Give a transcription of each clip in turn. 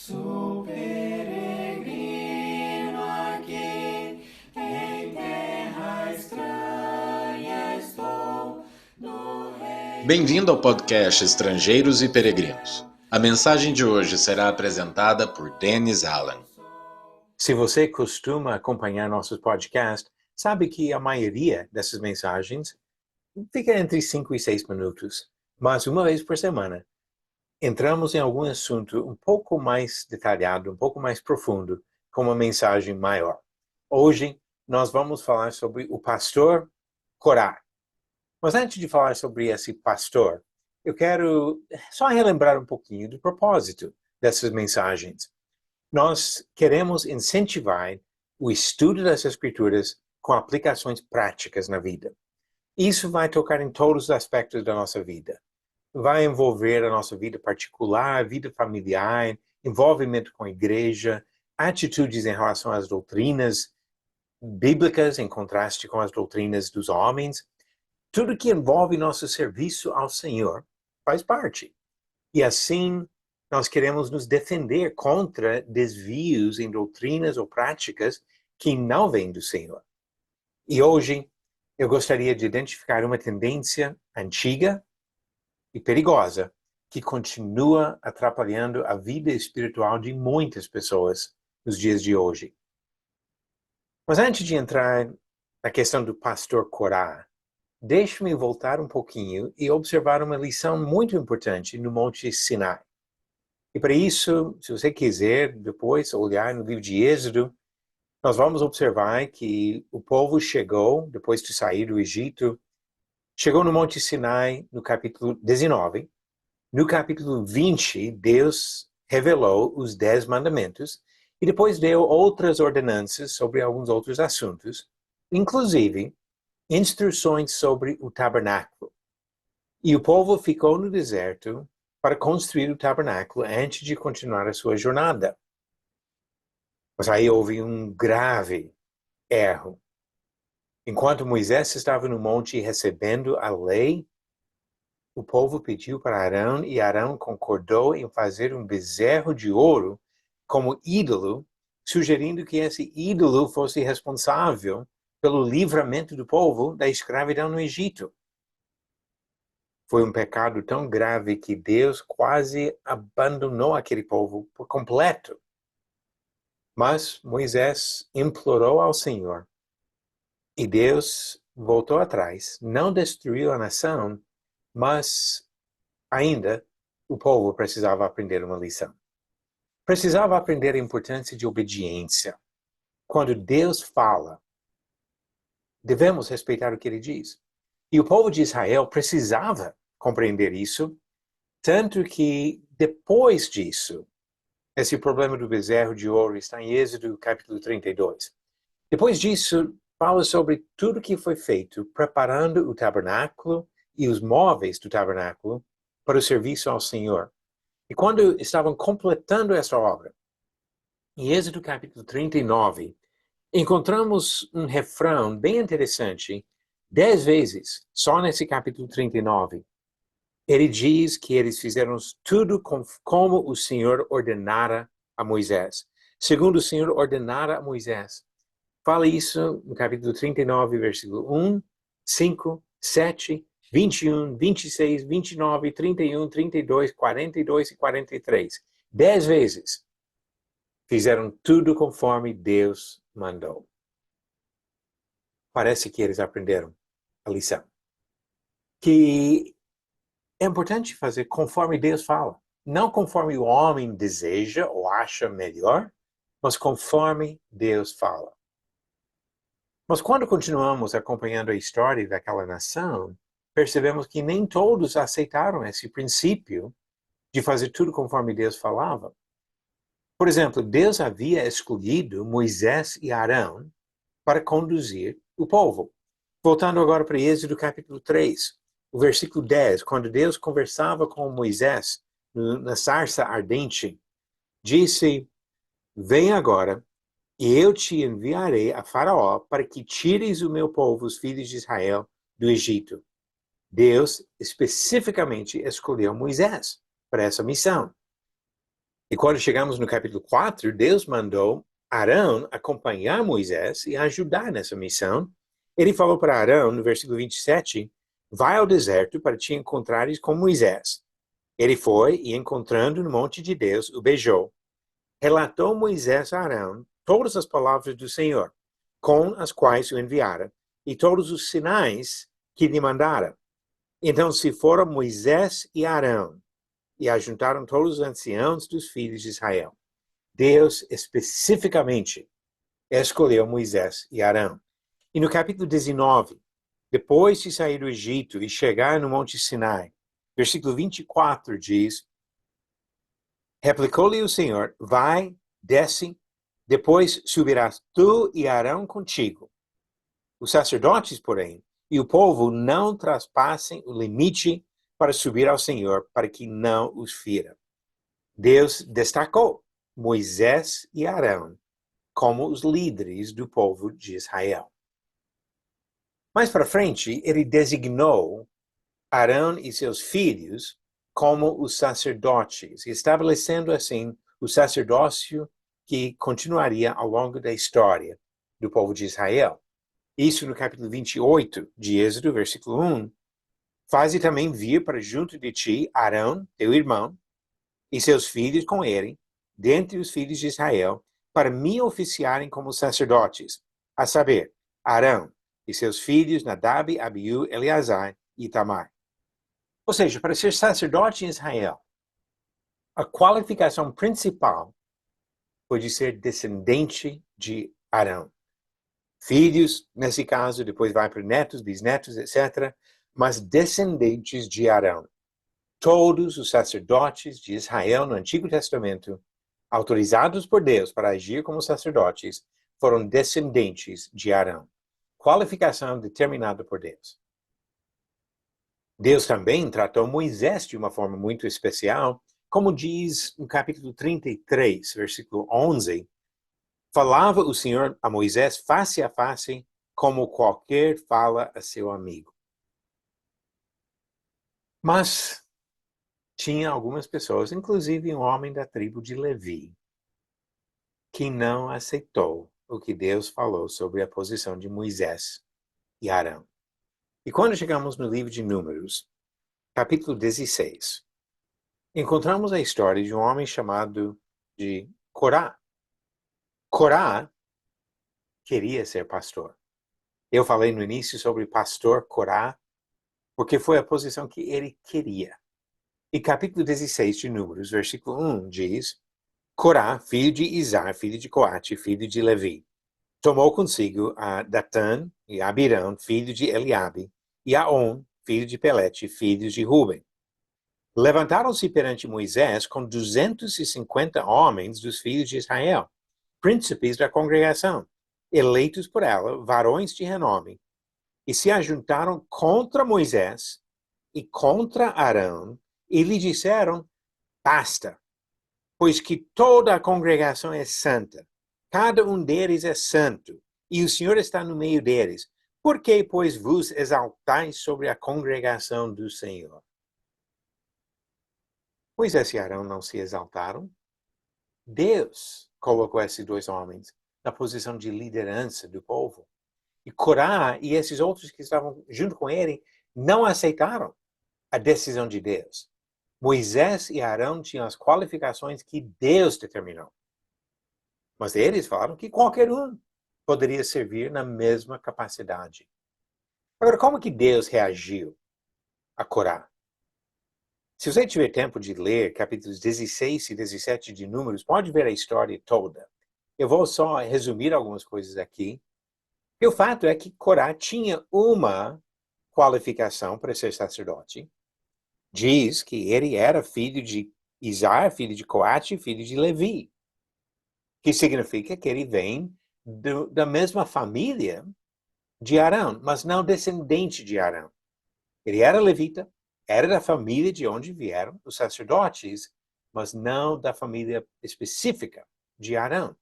Sou peregrino aqui, em terra estranha estou, no reino. Bem-vindo ao podcast Estrangeiros e Peregrinos. A mensagem de hoje será apresentada por Dennis Allen. Se você costuma acompanhar nossos podcasts, sabe que a maioria dessas mensagens fica entre 5 e 6 minutos, mas uma vez por semana entramos em algum assunto um pouco mais detalhado, um pouco mais profundo, com uma mensagem maior. Hoje nós vamos falar sobre o pastor Corá. Mas antes de falar sobre esse pastor, eu quero só relembrar um pouquinho do propósito dessas mensagens. Nós queremos incentivar o estudo das Escrituras com aplicações práticas na vida. Isso vai tocar em todos os aspectos da nossa vida. Vai envolver a nossa vida particular, vida familiar, envolvimento com a igreja, atitudes em relação às doutrinas bíblicas em contraste com as doutrinas dos homens. Tudo que envolve nosso serviço ao Senhor faz parte. E assim, nós queremos nos defender contra desvios em doutrinas ou práticas que não vêm do Senhor. E hoje, eu gostaria de identificar uma tendência antiga e perigosa que continua atrapalhando a vida espiritual de muitas pessoas nos dias de hoje. Mas antes de entrar na questão do pastor Corá, deixe-me voltar um pouquinho e observar uma lição muito importante no Monte Sinai. E para isso, se você quiser depois olhar no livro de Êxodo, nós vamos observar que o povo chegou, depois de sair do Egito, chegou no Monte Sinai no capítulo 19. No capítulo 20, Deus revelou os 10 mandamentos e depois deu outras ordenanças sobre alguns outros assuntos, inclusive instruções sobre o tabernáculo. E o povo ficou no deserto para construir o tabernáculo antes de continuar a sua jornada. Mas aí houve um grave erro. Enquanto Moisés estava no monte recebendo a lei, o povo pediu para Arão e Arão concordou em fazer um bezerro de ouro como ídolo, sugerindo que esse ídolo fosse responsável pelo livramento do povo da escravidão no Egito. Foi um pecado tão grave que Deus quase abandonou aquele povo por completo. Mas Moisés implorou ao Senhor e Deus voltou atrás, não destruiu a nação, mas ainda o povo precisava aprender uma lição. Precisava aprender a importância de obediência. Quando Deus fala, devemos respeitar o que ele diz. E o povo de Israel precisava compreender isso, tanto que depois disso, esse problema do bezerro de ouro está em Êxodo capítulo 32. Depois disso, fala sobre tudo que foi feito, preparando o tabernáculo e os móveis do tabernáculo para o serviço ao Senhor. E quando estavam completando essa obra, em Êxodo capítulo 39, encontramos um refrão bem interessante, 10 vezes, só nesse capítulo 39. Ele diz que eles fizeram tudo como o Senhor ordenara a Moisés. Segundo o Senhor ordenara a Moisés. Fala isso no capítulo 39, versículo 1, 5, 7, 21, 26, 29, 31, 32, 42 e 43. 10 vezes. Fizeram tudo conforme Deus mandou. Parece que eles aprenderam a lição. Que é importante fazer conforme Deus fala. Não conforme o homem deseja ou acha melhor, mas conforme Deus fala. Mas quando continuamos acompanhando a história daquela nação, percebemos que nem todos aceitaram esse princípio de fazer tudo conforme Deus falava. Por exemplo, Deus havia escolhido Moisés e Arão para conduzir o povo. Voltando agora para Êxodo capítulo 3, o versículo 10, quando Deus conversava com Moisés na sarça ardente, disse: "Vem agora, e eu te enviarei a Faraó para que tires o meu povo, os filhos de Israel, do Egito." Deus especificamente escolheu Moisés para essa missão. E quando chegamos no capítulo 4, Deus mandou Arão acompanhar Moisés e ajudar nessa missão. Ele falou para Arão, no versículo 27, vai ao deserto para te encontrares com Moisés. Ele foi e, encontrando no monte de Deus, o beijou. Relatou Moisés a Arão todas as palavras do Senhor, com as quais o enviara, e todos os sinais que lhe mandara. Então se foram Moisés e Arão, e ajuntaram todos os anciãos dos filhos de Israel. Deus especificamente escolheu Moisés e Arão. E no capítulo 19, depois de sair do Egito e chegar no Monte Sinai, versículo 24 diz, replicou-lhe o Senhor, vai, desce, depois subirás tu e Arão contigo. Os sacerdotes, porém, e o povo não traspassem o limite para subir ao Senhor, para que não os fira. Deus destacou Moisés e Arão como os líderes do povo de Israel. Mais para frente, ele designou Arão e seus filhos como os sacerdotes, estabelecendo assim o sacerdócio que continuaria ao longo da história do povo de Israel. Isso no capítulo 28 de Êxodo, versículo 1. Faze também vir para junto de ti Arão, teu irmão, e seus filhos com ele, dentre os filhos de Israel, para me oficiarem como sacerdotes, a saber, Arão e seus filhos Nadab, Abiú, Eleazar e Itamar. Ou seja, para ser sacerdote em Israel, a qualificação principal foi de ser descendente de Arão. Filhos, nesse caso, depois vai para netos, bisnetos, etc., mas descendentes de Arão. Todos os sacerdotes de Israel no Antigo Testamento, autorizados por Deus para agir como sacerdotes, foram descendentes de Arão. Qualificação determinada por Deus. Deus também tratou Moisés de uma forma muito especial, como diz no capítulo 33, versículo 11, falava o Senhor a Moisés face a face, como qualquer fala a seu amigo. Mas tinha algumas pessoas, inclusive um homem da tribo de Levi, que não aceitou o que Deus falou sobre a posição de Moisés e Arão. E quando chegamos no livro de Números, capítulo 16, encontramos a história de um homem chamado de Corá. Corá queria ser pastor. Eu falei no início sobre pastor Corá, porque foi a posição que ele queria. E capítulo 16 de Números, versículo 1, diz, Corá, filho de Izar, filho de Coate, filho de Levi, tomou consigo a Datã e Abirão, filho de Eliabe, e a On, filho de Pelete, filhos de Ruben. Levantaram-se perante Moisés com 250 homens dos filhos de Israel, príncipes da congregação, eleitos por ela, varões de renome, e se ajuntaram contra Moisés e contra Arão, e lhe disseram, basta, pois que toda a congregação é santa, cada um deles é santo, e o Senhor está no meio deles. Por que, pois, vos exaltais sobre a congregação do Senhor? Moisés e Arão não se exaltaram. Deus colocou esses dois homens na posição de liderança do povo. E Corá e esses outros que estavam junto com ele não aceitaram a decisão de Deus. Moisés e Arão tinham as qualificações que Deus determinou. Mas eles falaram que qualquer um poderia servir na mesma capacidade. Agora, como que Deus reagiu a Corá? Se você tiver tempo de ler capítulos 16 e 17 de Números, pode ver a história toda. Eu vou só resumir algumas coisas aqui. E o fato é que Corá tinha uma qualificação para ser sacerdote. Diz que ele era filho de Izar, filho de Coate, filho de Levi. Que significa que ele vem da mesma família de Arão, mas não descendente de Arão. Ele era levita, era da família de onde vieram os sacerdotes, mas não da família específica de Arão.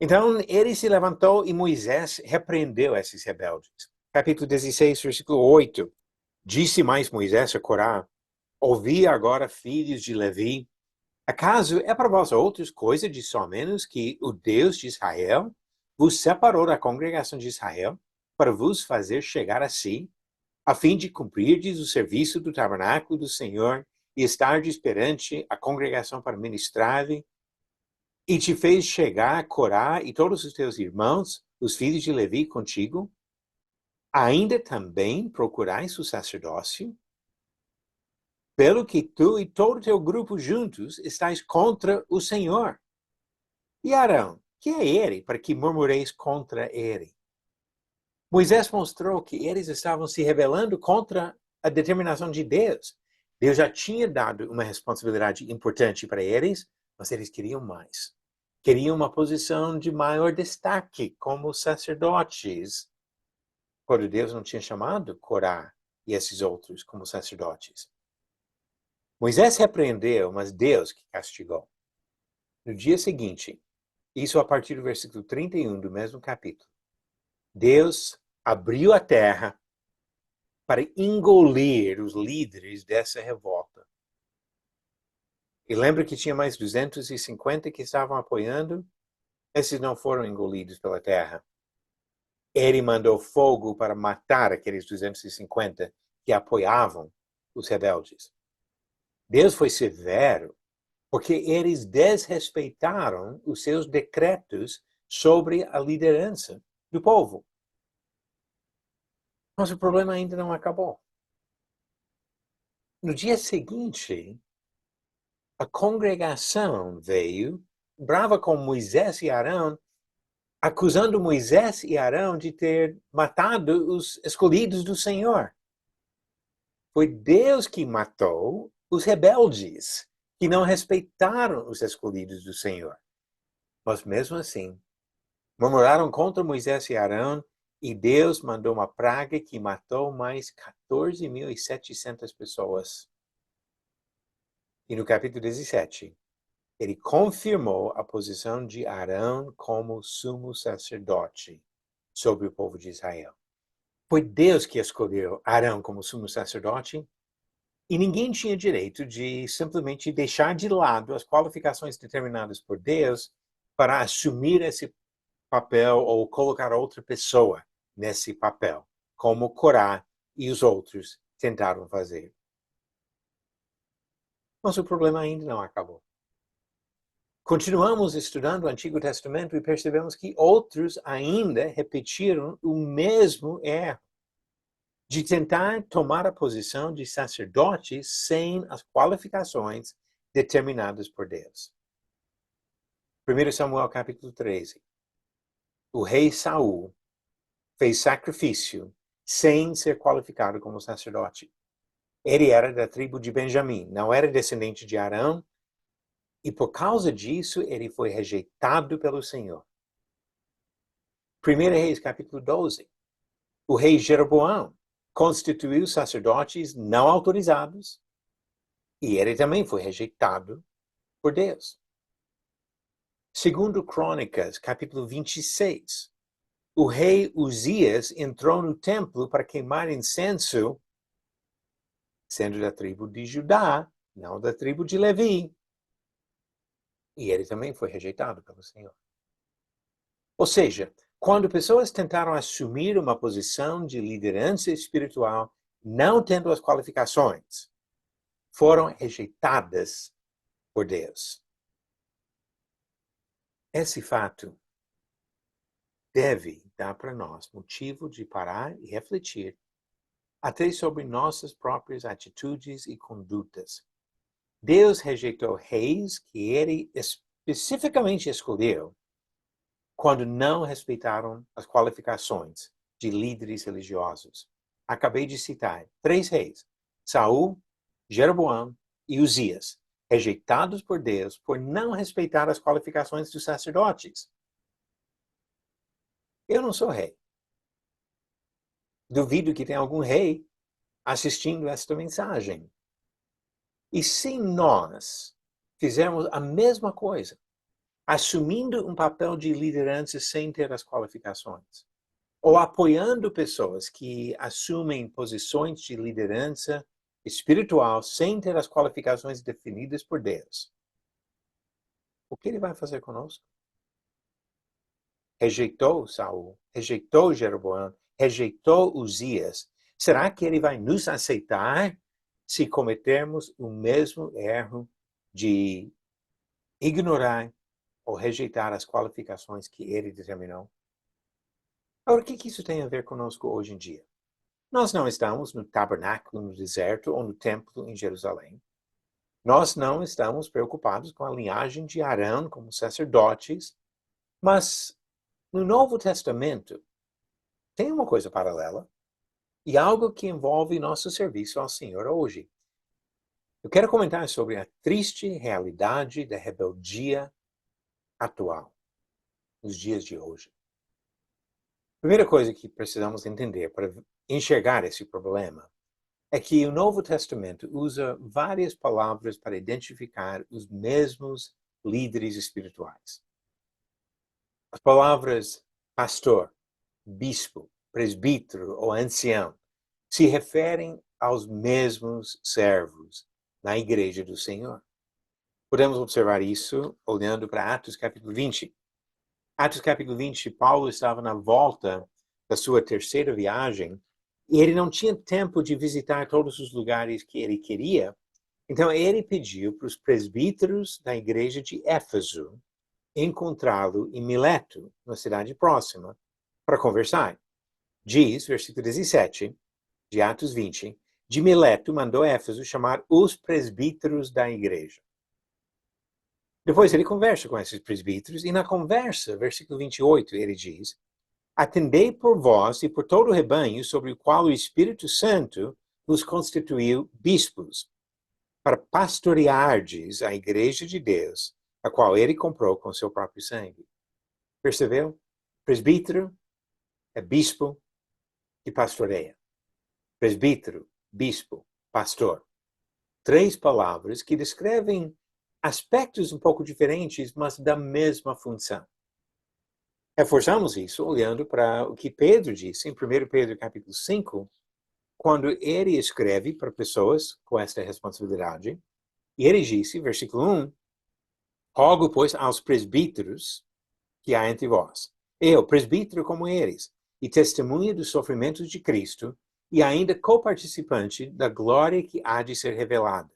Então, ele se levantou e Moisés repreendeu esses rebeldes. Capítulo 16, versículo 8. Disse mais Moisés a Corá, ouvi agora, filhos de Levi, Acaso é para vós outros coisa de só menos que o Deus de Israel vos separou da congregação de Israel para vos fazer chegar a si, a fim de cumprirdes o serviço do tabernáculo do Senhor e estardes perante a congregação para ministrar-lhe, e te fez chegar Corá e todos os teus irmãos, os filhos de Levi, contigo? Ainda também procurais o sacerdócio? Pelo que tu e todo o teu grupo juntos estáis contra o Senhor. E Arão, que é ele, para que murmureis contra ele? Moisés mostrou que eles estavam se rebelando contra a determinação de Deus. Deus já tinha dado uma responsabilidade importante para eles, mas eles queriam mais. Queriam uma posição de maior destaque como sacerdotes, quando Deus não tinha chamado Corá e esses outros como sacerdotes. Moisés repreendeu, mas Deus que castigou. No dia seguinte, isso a partir do versículo 31 do mesmo capítulo, Deus abriu a terra para engolir os líderes dessa revolta. E lembra que tinha mais 250 que estavam apoiando? Esses não foram engolidos pela terra. Ele mandou fogo para matar aqueles 250 que apoiavam os rebeldes. Deus foi severo porque eles desrespeitaram os seus decretos sobre a liderança do povo. Mas o problema ainda não acabou. No dia seguinte, a congregação veio, brava com Moisés e Arão, acusando Moisés e Arão de ter matado os escolhidos do Senhor. Foi Deus que matou os rebeldes, que não respeitaram os escolhidos do Senhor. Mas mesmo assim, murmuraram contra Moisés e Arão, e Deus mandou uma praga que matou mais 14.700 pessoas. E no capítulo 17, ele confirmou a posição de Arão como sumo sacerdote sobre o povo de Israel. Foi Deus que escolheu Arão como sumo sacerdote, e ninguém tinha direito de simplesmente deixar de lado as qualificações determinadas por Deus para assumir esse papel ou colocar outra pessoa nesse papel, como Corá e os outros tentaram fazer. Mas o problema ainda não acabou. Continuamos estudando o Antigo Testamento e percebemos que outros ainda repetiram o mesmo erro de tentar tomar a posição de sacerdote sem as qualificações determinadas por Deus. 1 Samuel capítulo 13. O rei Saul fez sacrifício sem ser qualificado como sacerdote. Ele era da tribo de Benjamim, não era descendente de Arão, e por causa disso ele foi rejeitado pelo Senhor. 1 Reis capítulo 12. O rei Jeroboão constituiu sacerdotes não autorizados e ele também foi rejeitado por Deus. Segundo Crônicas, capítulo 26, o rei Uzias entrou no templo para queimar incenso, sendo da tribo de Judá, não da tribo de Levi. E ele também foi rejeitado pelo Senhor. Ou seja, quando pessoas tentaram assumir uma posição de liderança espiritual, não tendo as qualificações, foram rejeitadas por Deus. Esse fato deve dar para nós motivo de parar e refletir até sobre nossas próprias atitudes e condutas. Deus rejeitou reis que ele especificamente escolheu quando não respeitaram as qualificações de líderes religiosos. Acabei de citar 3 reis, Saul, Jeroboão e Uzias, rejeitados por Deus por não respeitar as qualificações dos sacerdotes. Eu não sou rei. Duvido que tenha algum rei assistindo esta mensagem. E se nós fizermos a mesma coisa, assumindo um papel de liderança sem ter as qualificações, ou apoiando pessoas que assumem posições de liderança espiritual sem ter as qualificações definidas por Deus, o que ele vai fazer conosco? Rejeitou Saul, rejeitou Jeroboão, rejeitou Uzias. Será que ele vai nos aceitar se cometermos o mesmo erro de ignorar ou rejeitar as qualificações que ele determinou? Agora, o que isso tem a ver conosco hoje em dia? Nós não estamos no tabernáculo no deserto ou no templo em Jerusalém. Nós não estamos preocupados com a linhagem de Arão como sacerdotes, mas no Novo Testamento tem uma coisa paralela e algo que envolve nosso serviço ao Senhor hoje. Eu quero comentar sobre a triste realidade da rebeldia atual, nos dias de hoje. A primeira coisa que precisamos entender para enxergar esse problema é que o Novo Testamento usa várias palavras para identificar os mesmos líderes espirituais. As palavras pastor, bispo, presbítero ou ancião se referem aos mesmos servos na igreja do Senhor. Podemos observar isso olhando para Atos capítulo 20. Atos capítulo 20, Paulo estava na volta da sua terceira viagem e ele não tinha tempo de visitar todos os lugares que ele queria. Então ele pediu para os presbíteros da igreja de Éfeso encontrá-lo em Mileto, uma cidade próxima, para conversar. Diz, versículo 17, de Atos 20, de Mileto mandou Éfeso chamar os presbíteros da igreja. Depois ele conversa com esses presbíteros, e na conversa, versículo 28, ele diz, atendei por vós e por todo o rebanho sobre o qual o Espírito Santo vos constituiu bispos, para pastoreardes a igreja de Deus, a qual ele comprou com seu próprio sangue. Percebeu? Presbítero é bispo que pastoreia. Presbítero, bispo, pastor. Três palavras que descrevem aspectos um pouco diferentes, mas da mesma função. Reforçamos isso olhando para o que Pedro disse em 1 Pedro capítulo 5, quando ele escreve para pessoas com esta responsabilidade. E ele disse, versículo 1, rogo, pois, aos presbíteros que há entre vós. Eu, presbítero como eles, e testemunha dos sofrimentos de Cristo, e ainda coparticipante da glória que há de ser revelada.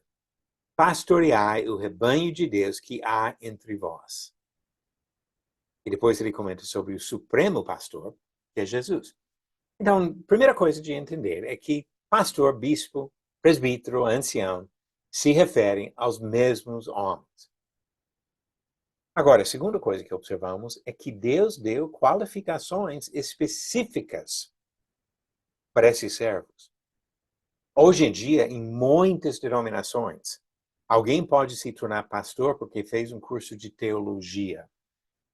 Pastoreai o rebanho de Deus que há entre vós. E depois ele comenta sobre o supremo pastor, que é Jesus. Então, a primeira coisa de entender é que pastor, bispo, presbítero, ancião, se referem aos mesmos homens. Agora, a segunda coisa que observamos é que Deus deu qualificações específicas para esses servos. Hoje em dia, em muitas denominações, alguém pode se tornar pastor porque fez um curso de teologia,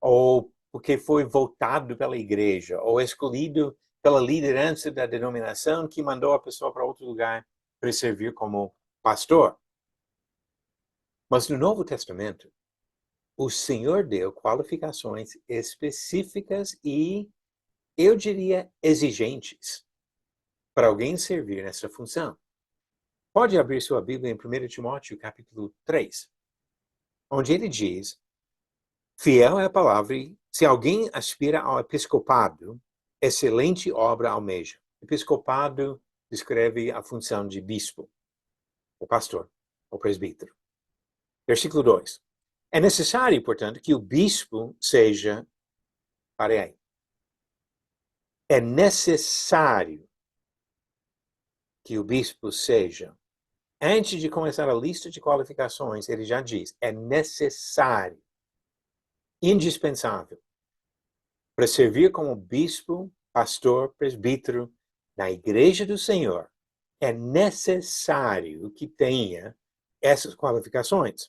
ou porque foi votado pela igreja, ou escolhido pela liderança da denominação que mandou a pessoa para outro lugar para servir como pastor. Mas no Novo Testamento, o Senhor deu qualificações específicas e, eu diria, exigentes para alguém servir nessa função. Pode abrir sua Bíblia em 1 Timóteo, capítulo 3, onde ele diz, fiel é a palavra, e se alguém aspira ao episcopado, excelente obra almeja. Episcopado descreve a função de bispo, o pastor, o presbítero. Versículo 2. É necessário, portanto, que o bispo seja... Pare aí. É necessário que o bispo seja... Antes de começar a lista de qualificações, ele já diz, é necessário, indispensável, para servir como bispo, pastor, presbítero na igreja do Senhor, é necessário que tenha essas qualificações.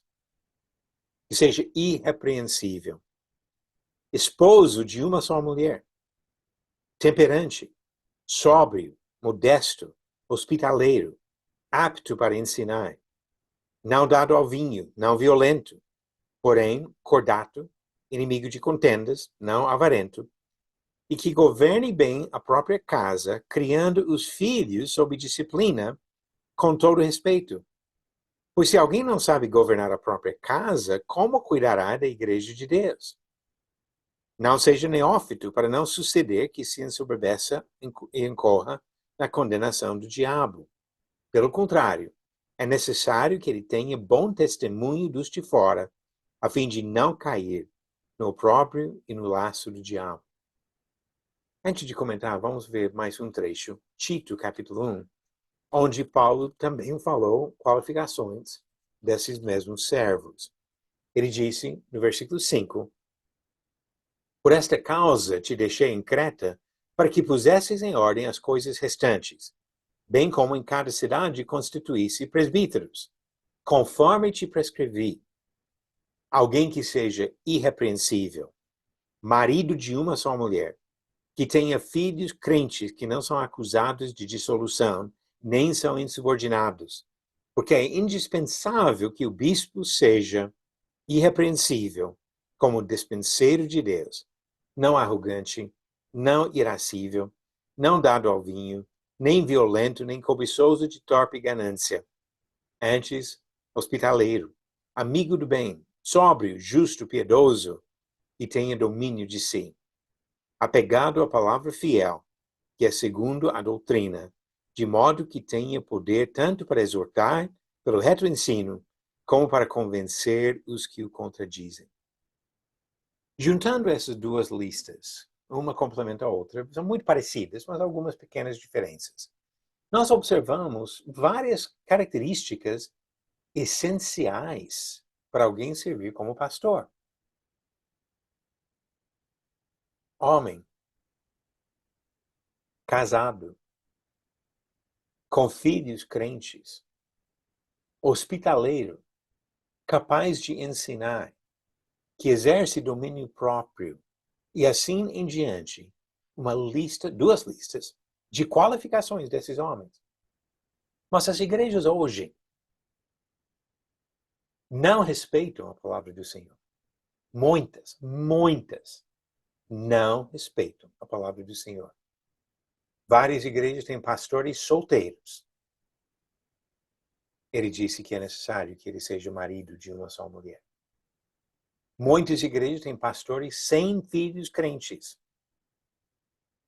Que seja irrepreensível, esposo de uma só mulher, temperante, sóbrio, modesto, hospitaleiro, apto para ensinar, não dado ao vinho, não violento, porém cordato, inimigo de contendas, não avarento, e que governe bem a própria casa, criando os filhos sob disciplina, com todo respeito. Pois se alguém não sabe governar a própria casa, como cuidará da igreja de Deus? Não seja neófito, para não suceder que se ensoberbeça e incorra na condenação do diabo. Pelo contrário, é necessário que ele tenha bom testemunho dos de fora, a fim de não cair no opróbrio e no laço do diabo. Antes de comentar, vamos ver mais um trecho, Tito, capítulo 1, onde Paulo também falou qualificações desses mesmos servos. Ele disse, no versículo 5, por esta causa te deixei em Creta, para que pusesses em ordem as coisas restantes, bem como em cada cidade constituísse presbíteros, conforme te prescrevi. Alguém que seja irrepreensível, marido de uma só mulher, que tenha filhos crentes que não são acusados de dissolução, nem são insubordinados, porque é indispensável que o bispo seja irrepreensível, como despenseiro de Deus, não arrogante, não irascível, não dado ao vinho, nem violento, nem cobiçoso de torpe ganância. Antes, hospitaleiro, amigo do bem, sóbrio, justo, piedoso, e tenha domínio de si. Apegado à palavra fiel, que é segundo a doutrina, de modo que tenha poder tanto para exortar, pelo reto ensino, como para convencer os que o contradizem. Juntando essas duas listas, uma complementa a outra, são muito parecidas, mas algumas pequenas diferenças. Nós observamos várias características essenciais para alguém servir como pastor. Homem, casado, com filhos crentes, hospitaleiro, capaz de ensinar, que exerce domínio próprio, e assim em diante, duas listas de qualificações desses homens. Mas as igrejas hoje não respeitam a palavra do Senhor. Muitas não respeitam a palavra do Senhor. Várias igrejas têm pastores solteiros. Ele disse que é necessário que ele seja marido de uma só mulher. Muitas igrejas têm pastores sem filhos crentes.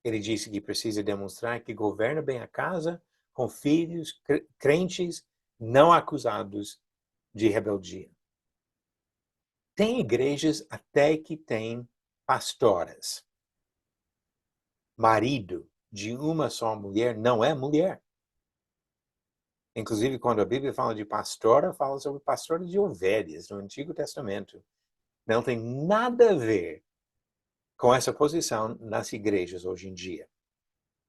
Ele disse que precisa demonstrar que governa bem a casa com filhos crentes não acusados de rebeldia. Tem igrejas até que têm pastoras. Marido de uma só mulher não é mulher. Inclusive, quando a Bíblia fala de pastora, fala sobre pastora de ovelhas no Antigo Testamento. Não tem nada a ver com essa posição nas igrejas hoje em dia.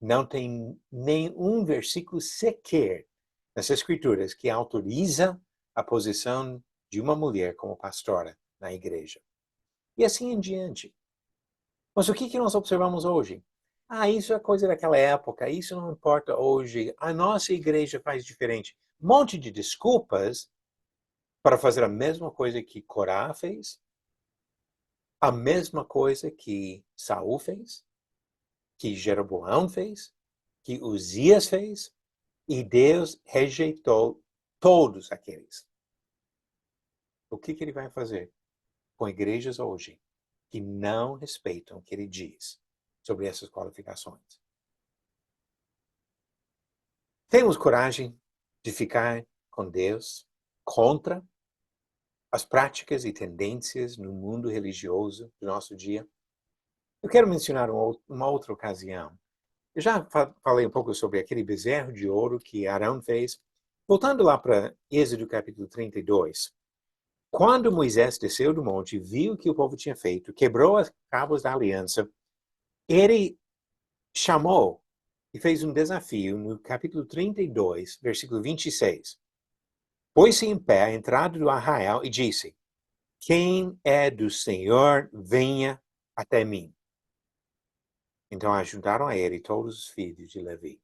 Não tem nenhum versículo sequer nas Escrituras que autoriza a posição de uma mulher como pastora na igreja. E assim em diante. Mas o que nós observamos hoje? Isso é coisa daquela época, isso não importa hoje, a nossa igreja faz diferente. Um monte de desculpas para fazer a mesma coisa que Corá fez, a mesma coisa que Saul fez, que Jeroboão fez, que Uzias fez, e Deus rejeitou todos aqueles. O que ele vai fazer com igrejas hoje que não respeitam o que ele diz sobre essas qualificações? Temos coragem de ficar com Deus contra as práticas e tendências no mundo religioso do nosso dia? Eu quero mencionar uma outra ocasião. Eu já falei um pouco sobre aquele bezerro de ouro que Arão fez. Voltando lá para Êxodo capítulo 32. Quando Moisés desceu do monte e viu o que o povo tinha feito, quebrou as tábuas da aliança, ele chamou e fez um desafio no capítulo 32, versículo 26. Pôs-se em pé à entrada do arraial e disse: quem é do Senhor, venha até mim. Então ajudaram a ele todos os filhos de Levi.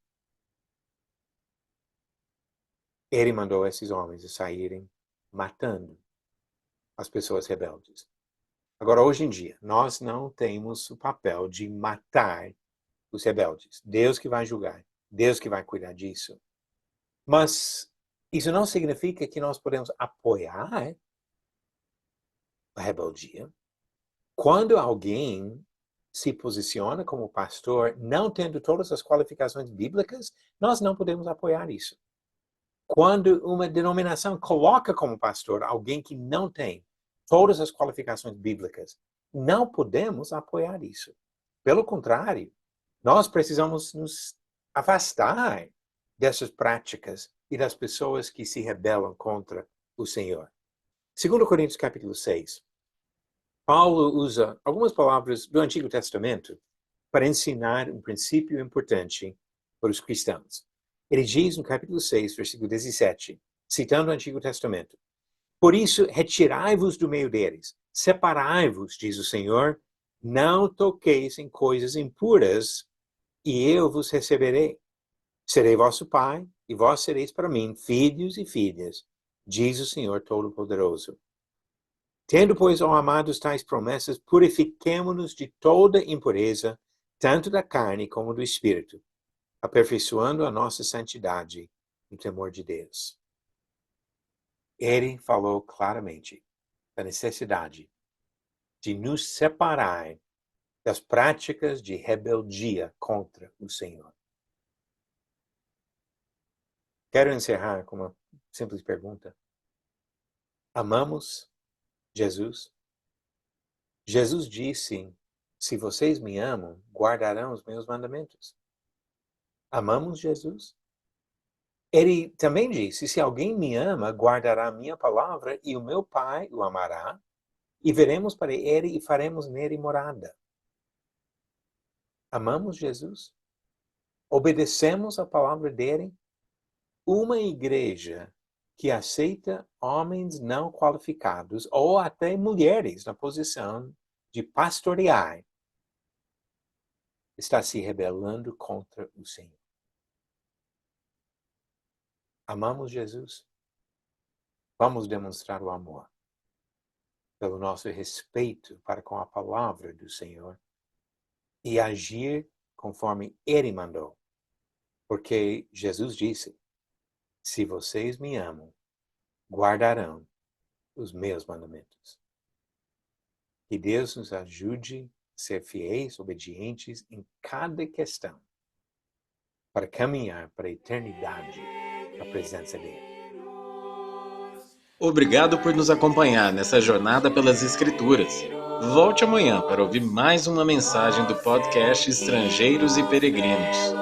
Ele mandou esses homens a saírem matando as pessoas rebeldes. Agora, hoje em dia, nós não temos o papel de matar os rebeldes. Deus que vai julgar. Deus que vai cuidar disso. Mas Isso não significa que nós podemos apoiar a rebeldia. Quando alguém se posiciona como pastor, não tendo todas as qualificações bíblicas, nós não podemos apoiar isso. Quando uma denominação coloca como pastor alguém que não tem todas as qualificações bíblicas, não podemos apoiar isso. Pelo contrário, nós precisamos nos afastar dessas práticas e das pessoas que se rebelam contra o Senhor. 2 Coríntios capítulo 6. Paulo usa algumas palavras do Antigo Testamento para ensinar um princípio importante para os cristãos. Ele diz no capítulo 6, versículo 17, citando o Antigo Testamento: por isso, retirai-vos do meio deles, separai-vos, diz o Senhor, não toqueis em coisas impuras, e eu vos receberei. Serei vosso pai, e vós sereis para mim filhos e filhas, diz o Senhor Todo-Poderoso. Tendo, pois, ó amados, tais promessas, purifiquemo-nos de toda impureza, tanto da carne como do espírito, aperfeiçoando a nossa santidade no temor de Deus. Ele falou claramente da necessidade de nos separar das práticas de rebeldia contra o Senhor. Quero encerrar com uma simples pergunta. Amamos Jesus? Jesus disse: se vocês me amam, guardarão os meus mandamentos. Amamos Jesus? Ele também disse: se alguém me ama, guardará a minha palavra, e o meu Pai o amará, e veremos para ele e faremos nele morada. Amamos Jesus? Obedecemos a palavra dele? Uma igreja que aceita homens não qualificados, ou até mulheres na posição de pastorear, está se rebelando contra o Senhor. Amamos Jesus? Vamos demonstrar o amor pelo nosso respeito para com a palavra do Senhor e agir conforme Ele mandou. Porque Jesus disse: se vocês me amam, guardarão os meus mandamentos. Que Deus nos ajude a ser fiéis, obedientes em cada questão, para caminhar para a eternidade na presença dele. Obrigado por nos acompanhar nessa jornada pelas Escrituras. Volte amanhã para ouvir mais uma mensagem do podcast Estrangeiros e Peregrinos.